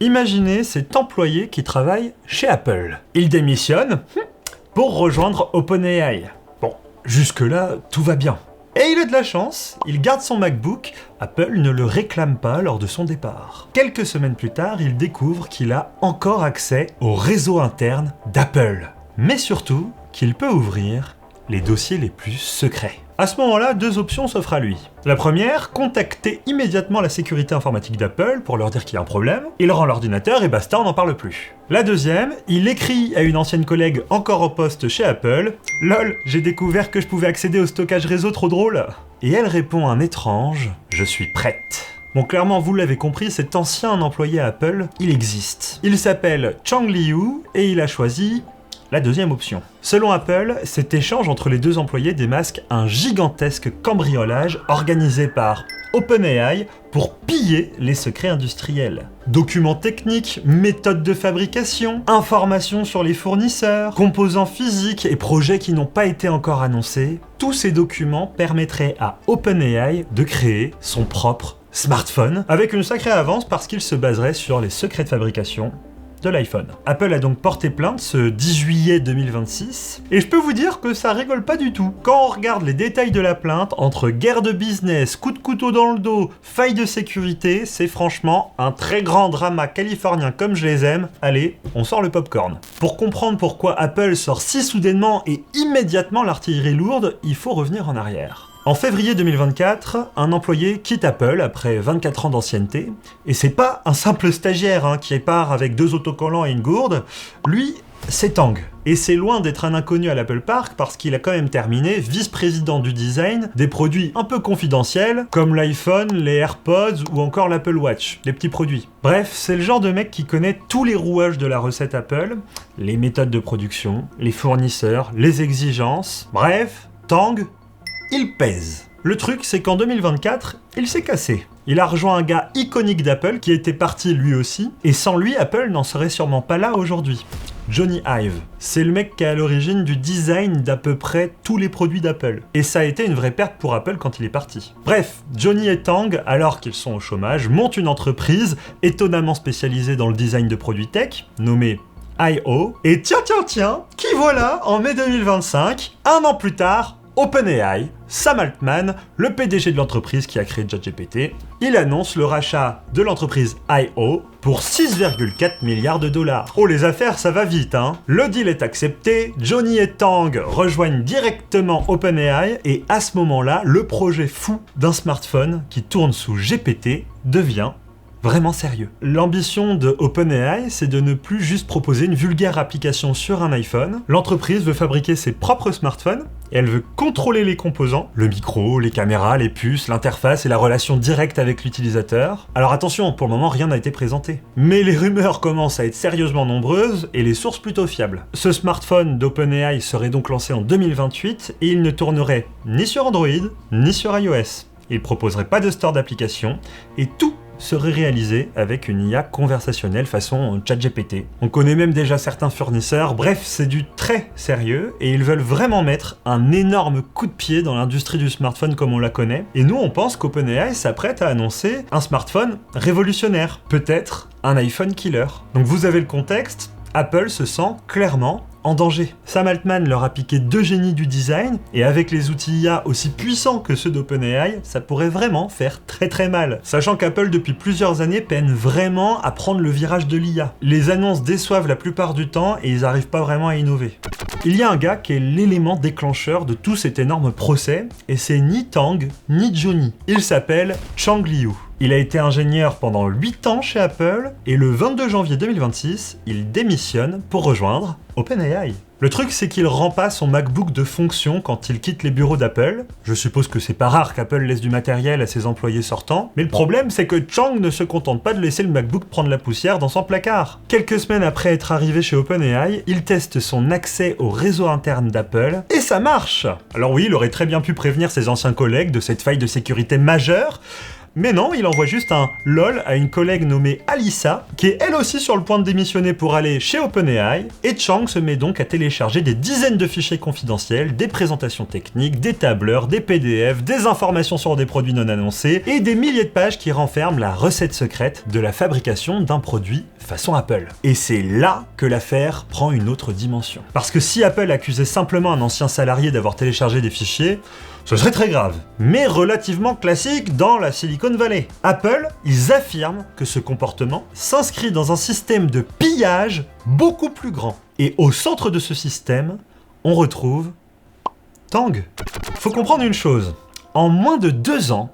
Imaginez cet employé qui travaille chez Apple. Il démissionne pour rejoindre OpenAI. Bon, jusque-là, tout va bien. Et il a de la chance, il garde son MacBook, Apple ne le réclame pas lors de son départ. Quelques semaines plus tard, il découvre qu'il a encore accès au réseau interne d'Apple. Mais surtout, qu'il peut ouvrir les dossiers les plus secrets. À ce moment-là, deux options s'offrent à lui. La première, contacter immédiatement la sécurité informatique d'Apple pour leur dire qu'il y a un problème. Il rend l'ordinateur et basta, on n'en parle plus. La deuxième, il écrit à une ancienne collègue encore au poste chez Apple « Lol, j'ai découvert que je pouvais accéder au stockage réseau, trop drôle !» Et elle répond un étrange « Je suis prête ». Bon, clairement, vous l'avez compris, cet ancien employé à Apple, il existe. Il s'appelle Chang Liu et il a choisi la deuxième option. Selon Apple, cet échange entre les deux employés démasque un gigantesque cambriolage organisé par OpenAI pour piller les secrets industriels. Documents techniques, méthodes de fabrication, informations sur les fournisseurs, composants physiques et projets qui n'ont pas été encore annoncés, tous ces documents permettraient à OpenAI de créer son propre smartphone, avec une sacrée avance parce qu'il se baserait sur les secrets de fabrication de l'iPhone. Apple a donc porté plainte ce 10 juillet 2026, et je peux vous dire que ça rigole pas du tout. Quand on regarde les détails de la plainte, entre guerre de business, coup de couteau dans le dos, faille de sécurité, c'est franchement un très grand drama californien comme je les aime. Allez, on sort le popcorn. Pour comprendre pourquoi Apple sort si soudainement et immédiatement l'artillerie lourde, il faut revenir en arrière. En février 2024, un employé quitte Apple après 24 ans d'ancienneté, et c'est pas un simple stagiaire qui part avec 2 autocollants et une gourde, lui, c'est Tang. Et c'est loin d'être un inconnu à l'Apple Park parce qu'il a quand même terminé vice-président du design des produits un peu confidentiels comme l'iPhone, les AirPods ou encore l'Apple Watch, des petits produits. Bref, c'est le genre de mec qui connaît tous les rouages de la recette Apple, les méthodes de production, les fournisseurs, les exigences, bref, Tang, il pèse. Le truc, c'est qu'en 2024, il s'est cassé. Il a rejoint un gars iconique d'Apple qui était parti lui aussi, et sans lui, Apple n'en serait sûrement pas là aujourd'hui. Jony Ive. C'est le mec qui est à l'origine du design d'à peu près tous les produits d'Apple. Et ça a été une vraie perte pour Apple quand il est parti. Bref, Jony et Tang, alors qu'ils sont au chômage, montent une entreprise étonnamment spécialisée dans le design de produits tech, nommée I.O. Et tiens, qui voilà, en mai 2025, un an plus tard, OpenAI, Sam Altman, le PDG de l'entreprise qui a créé ChatGPT, il annonce le rachat de l'entreprise I.O. pour 6,4 milliards de dollars. Oh, les affaires, ça va vite, Le deal est accepté, Jony et Tang rejoignent directement OpenAI, et à ce moment-là, le projet fou d'un smartphone qui tourne sous GPT devient vraiment sérieux. L'ambition de OpenAI, c'est de ne plus juste proposer une vulgaire application sur un iPhone. L'entreprise veut fabriquer ses propres smartphones et elle veut contrôler les composants, le micro, les caméras, les puces, l'interface et la relation directe avec l'utilisateur. Alors attention, pour le moment, rien n'a été présenté. Mais les rumeurs commencent à être sérieusement nombreuses et les sources plutôt fiables. Ce smartphone d'OpenAI serait donc lancé en 2028 et il ne tournerait ni sur Android, ni sur iOS. Il proposerait pas de store d'application et tout serait réalisé avec une IA conversationnelle façon ChatGPT. On connaît même déjà certains fournisseurs, bref, c'est du très sérieux et ils veulent vraiment mettre un énorme coup de pied dans l'industrie du smartphone comme on la connaît. Et nous, on pense qu'OpenAI s'apprête à annoncer un smartphone révolutionnaire, peut-être un iPhone killer. Donc vous avez le contexte, Apple se sent clairement en danger. Sam Altman leur a piqué 2 génies du design, et avec les outils IA aussi puissants que ceux d'OpenAI, ça pourrait vraiment faire très mal. Sachant qu'Apple depuis plusieurs années peine vraiment à prendre le virage de l'IA. Les annonces déçoivent la plupart du temps et ils n'arrivent pas vraiment à innover. Il y a un gars qui est l'élément déclencheur de tout cet énorme procès, et c'est ni Tang ni Jony. Il s'appelle Chang Liu. Il a été ingénieur pendant 8 ans chez Apple, et le 22 janvier 2026, il démissionne pour rejoindre OpenAI. Le truc, c'est qu'il rend pas son MacBook de fonction quand il quitte les bureaux d'Apple. Je suppose que c'est pas rare qu'Apple laisse du matériel à ses employés sortants. Mais le problème, c'est que Chang ne se contente pas de laisser le MacBook prendre la poussière dans son placard. Quelques semaines après être arrivé chez OpenAI, il teste son accès au réseau interne d'Apple, et ça marche! Alors oui, il aurait très bien pu prévenir ses anciens collègues de cette faille de sécurité majeure, Mais non, il envoie juste un LOL à une collègue nommée Alyssa, qui est elle aussi sur le point de démissionner pour aller chez OpenAI, et Chang se met donc à télécharger des dizaines de fichiers confidentiels, des présentations techniques, des tableurs, des PDF, des informations sur des produits non annoncés, et des milliers de pages qui renferment la recette secrète de la fabrication d'un produit façon Apple. Et c'est là que l'affaire prend une autre dimension. Parce que si Apple accusait simplement un ancien salarié d'avoir téléchargé des fichiers, ce serait très grave, mais relativement classique dans la Silicon Valley. Apple, ils affirment que ce comportement s'inscrit dans un système de pillage beaucoup plus grand. Et au centre de ce système, on retrouve Tang. Faut comprendre une chose, en moins de 2 ans,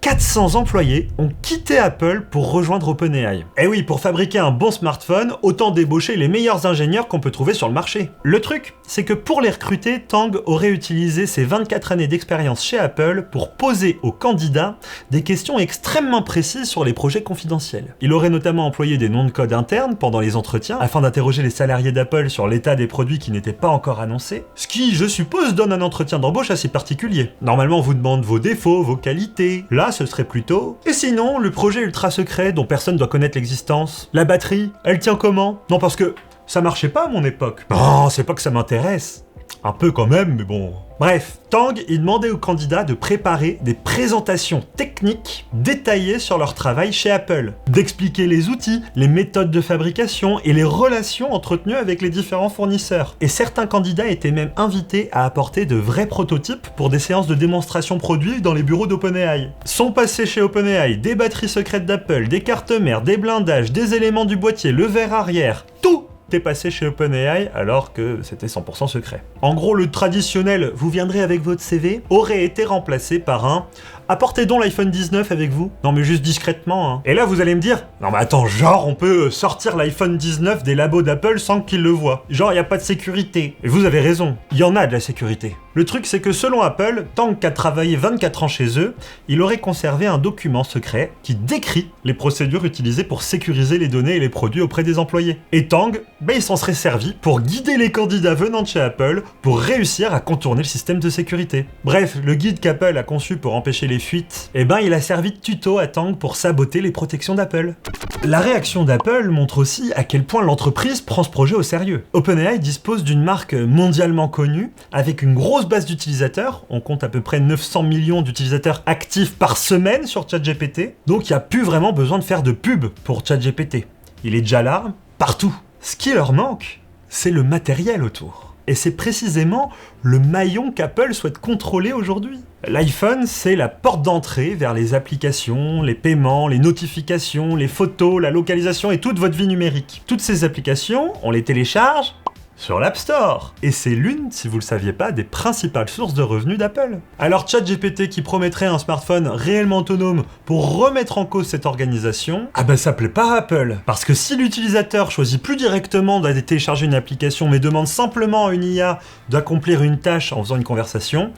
400 employés ont quitté Apple pour rejoindre OpenAI. Et oui, pour fabriquer un bon smartphone, autant débaucher les meilleurs ingénieurs qu'on peut trouver sur le marché. Le truc, c'est que pour les recruter, Tang aurait utilisé ses 24 années d'expérience chez Apple pour poser aux candidats des questions extrêmement précises sur les projets confidentiels. Il aurait notamment employé des noms de code internes pendant les entretiens afin d'interroger les salariés d'Apple sur l'état des produits qui n'étaient pas encore annoncés, ce qui, je suppose, donne un entretien d'embauche assez particulier. Normalement, on vous demande vos défauts, vos qualités. Là, ce serait plutôt... Et sinon, le projet ultra secret dont personne doit connaître l'existence. La batterie, elle tient comment? Non, parce que ça marchait pas à mon époque. Non, c'est pas que ça m'intéresse. Un peu quand même, mais bon... Bref, Tang, il demandait aux candidats de préparer des présentations techniques détaillées sur leur travail chez Apple, d'expliquer les outils, les méthodes de fabrication et les relations entretenues avec les différents fournisseurs. Et certains candidats étaient même invités à apporter de vrais prototypes pour des séances de démonstration produits dans les bureaux d'OpenAI. Sont passés chez OpenAI des batteries secrètes d'Apple, des cartes mères, des blindages, des éléments du boîtier, le verre arrière, tout est passé chez OpenAI alors que c'était 100% secret. En gros, le traditionnel « vous viendrez avec votre CV » aurait été remplacé par un « apportez donc l'iPhone 19 avec vous ». Non mais juste discrètement, hein. Et là vous allez me dire « non mais attends, genre on peut sortir l'iPhone 19 des labos d'Apple sans qu'ils le voient. Genre y a pas de sécurité. » Et vous avez raison, il y en a de la sécurité. Le truc c'est que selon Apple, Tang qui a travaillé 24 ans chez eux, il aurait conservé un document secret qui décrit les procédures utilisées pour sécuriser les données et les produits auprès des employés. Et Tang, il s'en serait servi pour guider les candidats venant de chez Apple pour réussir à contourner le système de sécurité. Bref, le guide qu'Apple a conçu pour empêcher les fuites, il a servi de tuto à Tang pour saboter les protections d'Apple. La réaction d'Apple montre aussi à quel point l'entreprise prend ce projet au sérieux. OpenAI dispose d'une marque mondialement connue, avec une grosse base d'utilisateurs, on compte à peu près 900 millions d'utilisateurs actifs par semaine sur ChatGPT, donc il n'y a plus vraiment besoin de faire de pub pour ChatGPT. Il est déjà là, partout. Ce qui leur manque, c'est le matériel autour. Et c'est précisément le maillon qu'Apple souhaite contrôler aujourd'hui. L'iPhone, c'est la porte d'entrée vers les applications, les paiements, les notifications, les photos, la localisation et toute votre vie numérique. Toutes ces applications, on les télécharge sur l'App Store. Et c'est l'une, si vous le saviez pas, des principales sources de revenus d'Apple. Alors ChatGPT qui promettrait un smartphone réellement autonome pour remettre en cause cette organisation, ça plaît pas à Apple. Parce que si l'utilisateur choisit plus directement d'aller télécharger une application mais demande simplement à une IA d'accomplir une tâche en faisant une conversation,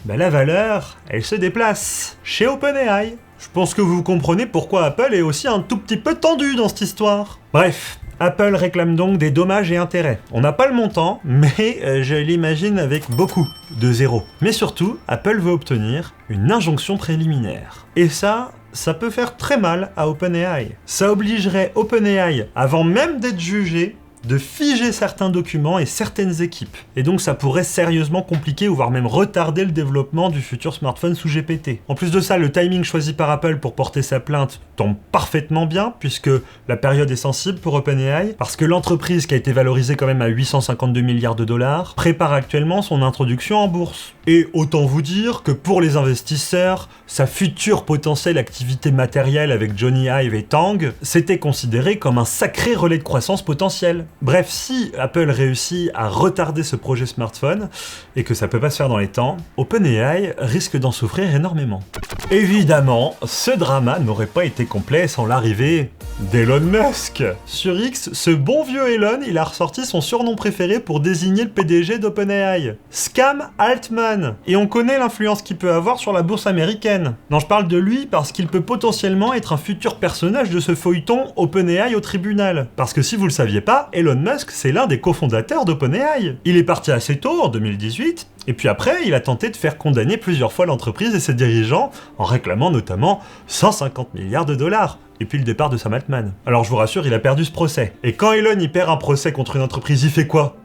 la valeur, elle se déplace chez OpenAI. Je pense que vous comprenez pourquoi Apple est aussi un tout petit peu tendu dans cette histoire. Bref, Apple réclame donc des dommages et intérêts. On n'a pas le montant, mais je l'imagine avec beaucoup de zéros. Mais surtout, Apple veut obtenir une injonction préliminaire. Et ça peut faire très mal à OpenAI. Ça obligerait OpenAI, avant même d'être jugé, de figer certains documents et certaines équipes. Et donc ça pourrait sérieusement compliquer ou voire même retarder le développement du futur smartphone sous GPT. En plus de ça, le timing choisi par Apple pour porter sa plainte tombe parfaitement bien, puisque la période est sensible pour OpenAI, parce que l'entreprise, qui a été valorisée quand même à 852 milliards de dollars, prépare actuellement son introduction en bourse. Et autant vous dire que pour les investisseurs, sa future potentielle activité matérielle avec Jony Ive et Tang, c'était considéré comme un sacré relais de croissance potentiel. Bref, si Apple réussit à retarder ce projet smartphone, et que ça peut pas se faire dans les temps, OpenAI risque d'en souffrir énormément. Évidemment, ce drama n'aurait pas été complet sans l'arrivée d'Elon Musk. Sur X, ce bon vieux Elon, il a ressorti son surnom préféré pour désigner le PDG d'OpenAI. Scam Altman. Et on connaît l'influence qu'il peut avoir sur la bourse américaine. Non, je parle de lui parce qu'il peut potentiellement être un futur personnage de ce feuilleton OpenAI au tribunal. Parce que si vous le saviez pas, Elon Musk, c'est l'un des cofondateurs d'OpenAI. Il est parti assez tôt, en 2018, et puis après, il a tenté de faire condamner plusieurs fois l'entreprise et ses dirigeants, en réclamant notamment 150 milliards de dollars. Et puis le départ de Sam Altman. Alors je vous rassure, il a perdu ce procès. Et quand Elon y perd un procès contre une entreprise, il fait quoi ?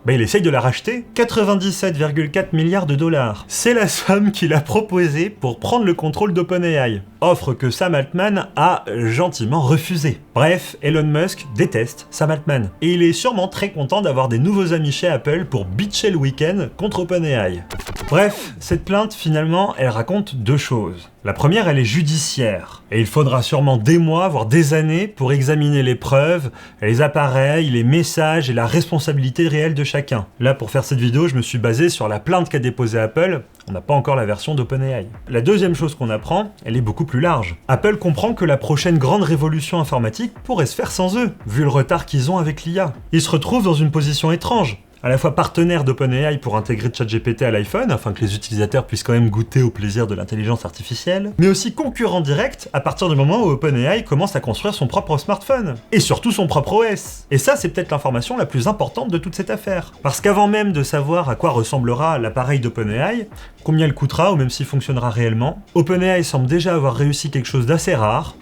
Il essaye de la racheter. 97,4 milliards de dollars. C'est la somme qu'il a proposée pour prendre le contrôle d'OpenAI. Offre que Sam Altman a gentiment refusée. Bref, Elon Musk déteste Sam Altman. Et il est sûrement très content d'avoir des nouveaux amis chez Apple pour bitcher le week-end contre OpenAI. Bref, cette plainte, finalement, elle raconte deux choses. La première, elle est judiciaire. Et il faudra sûrement des mois, voire des années, pour examiner les preuves, les appareils, les messages et la responsabilité réelle de chacun. Là, pour faire cette vidéo, je me suis basé sur la plainte qu'a déposée Apple. On n'a pas encore la version d'OpenAI. La deuxième chose qu'on apprend, elle est beaucoup plus large. Apple comprend que la prochaine grande révolution informatique pourrait se faire sans eux, vu le retard qu'ils ont avec l'IA. Ils se retrouvent dans une position étrange. À la fois partenaire d'OpenAI pour intégrer ChatGPT à l'iPhone, afin que les utilisateurs puissent quand même goûter au plaisir de l'intelligence artificielle, mais aussi concurrent direct à partir du moment où OpenAI commence à construire son propre smartphone, et surtout son propre OS. Et ça, c'est peut-être l'information la plus importante de toute cette affaire. Parce qu'avant même de savoir à quoi ressemblera l'appareil d'OpenAI, combien il coûtera ou même s'il fonctionnera réellement, OpenAI semble déjà avoir réussi quelque chose d'assez rare,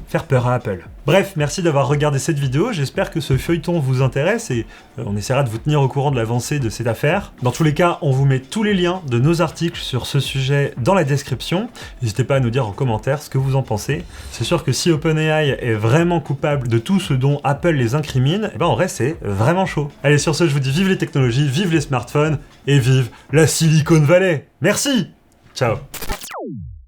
faire peur à Apple. Bref, merci d'avoir regardé cette vidéo, j'espère que ce feuilleton vous intéresse et on essaiera de vous tenir au courant de l'avancée de cette affaire. Dans tous les cas, on vous met tous les liens de nos articles sur ce sujet dans la description. N'hésitez pas à nous dire en commentaire ce que vous en pensez. C'est sûr que si OpenAI est vraiment coupable de tout ce dont Apple les incrimine, en vrai c'est vraiment chaud. Allez, sur ce, je vous dis vive les technologies, vive les smartphones et vive la Silicon Valley. Merci. Ciao.